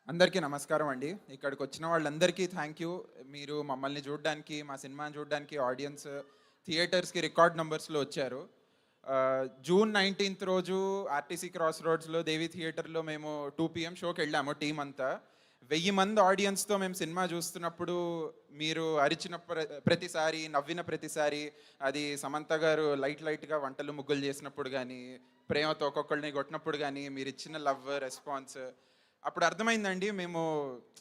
అందరికీ నమస్కారం అండి. ఇక్కడికి వచ్చిన వాళ్ళందరికీ థ్యాంక్ యూ. మీరు మమ్మల్ని చూడడానికి, మా సినిమాని చూడడానికి ఆడియన్స్ థియేటర్స్‌కి రికార్డ్ నంబర్స్‌లో వచ్చారు. జూన్ 19థ్ రోజు ఆర్టీసీ క్రాస్ రోడ్స్‌లో దేవి థియేటర్‌లో మేము 2 పీఎం షోకెళ్ళాము టీమ్ అంతా. 1000 మంది ఆడియన్స్‌తో మేము సినిమా చూస్తున్నప్పుడు మీరు అరిచిన ప్రతిసారి, నవ్విన ప్రతిసారి, అది సమంత గారు లైట్‌గా వంటలు, ముగ్గులు చేసినప్పుడు గానీ, ప్రేమతో ఒక్కొక్కళ్ళని కొట్టినప్పుడు గానీ, మీరిచ్చిన లవ్, రెస్పాన్స్ అప్పుడు అర్థమైందండి మేము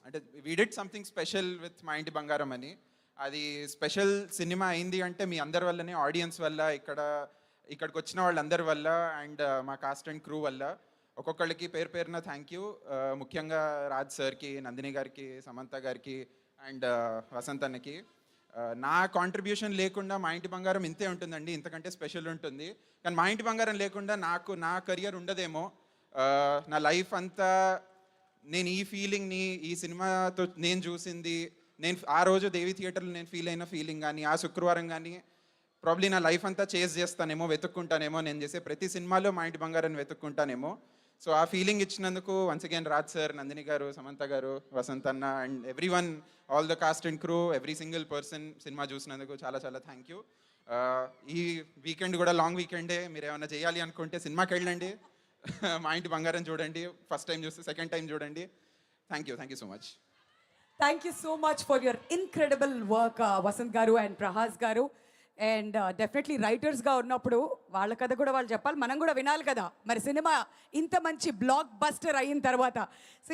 అంటే we did something special with మా ఇంటి బంగారం అని. అది స్పెషల్ సినిమా అయింది అంటే మీ అందరి వల్లనే, ఆడియన్స్ వల్ల, ఇక్కడికి వచ్చిన వాళ్ళందరి వల్ల అండ్ మా కాస్ట్ అండ్ క్రూ వల్ల. ఒక్కొక్కళ్ళకి పేరు పేరున థ్యాంక్ యూ. ముఖ్యంగా రాజ్ సార్కి, నందిని గారికి, సమంత గారికి అండ్ వసంత్ అన్నకి. నా కాంట్రిబ్యూషన్ లేకుండా మా ఇంటి బంగారం ఇంతే ఉంటుందండి, ఇంతకంటే స్పెషల్ ఉంటుంది. కానీ మా ఇంటి బంగారం లేకుండా నా కెరియర్ ఉండదేమో. నా లైఫ్ అంతా నేను ఈ ఫీలింగ్‌ని, ఈ సినిమాతో నేను చూసింది, నేను ఆ రోజు దేవి థియేటర్‌లో నేను ఫీల్ అయిన ఫీలింగ్ గానీ, ఆ శుక్రవారం గానీ, ప్రాబబ్లీ నా లైఫ్ అంతా చేజ్ చేస్తానేమో, వెతుక్కుంటానేమో. నేను చేసే ప్రతి సినిమాలో మా ఇంటి బంగారాన్ని వెతుక్కుంటానేమో. సో, ఆ ఫీలింగ్ ఇచ్చినందుకు once again Raj sir, Nandini గారు, సమంత గారు, వసంత్ అన్న and everyone, all the cast and crew, every single person cinema చూసినందుకు చాలా చాలా థ్యాంక్ యూ. ఈ వీకెండ్ కూడా లాంగ్ వీకెండే. మీరేమన్నా చేయాలి అనుకుంటే సినిమాకెళ్ళండి. మా ఇంటి బంగారం చూడండి. ఫస్ట్ టైం చూస్తే సెకండ్ టైం చూడండి. Thank you so much. Thank you so much for your incredible work Vasanth గారు అండ్ ప్రహాస్ గారు. అండ్ డెఫినెట్లీ రైటర్స్గా ఉన్నప్పుడు వాళ్ళ కథ కూడా వాళ్ళు చెప్పాలి, మనం కూడా వినాలి కదా. మరి సినిమా ఇంత మంచి బ్లాక్ బస్టర్ అయిన తర్వాత సో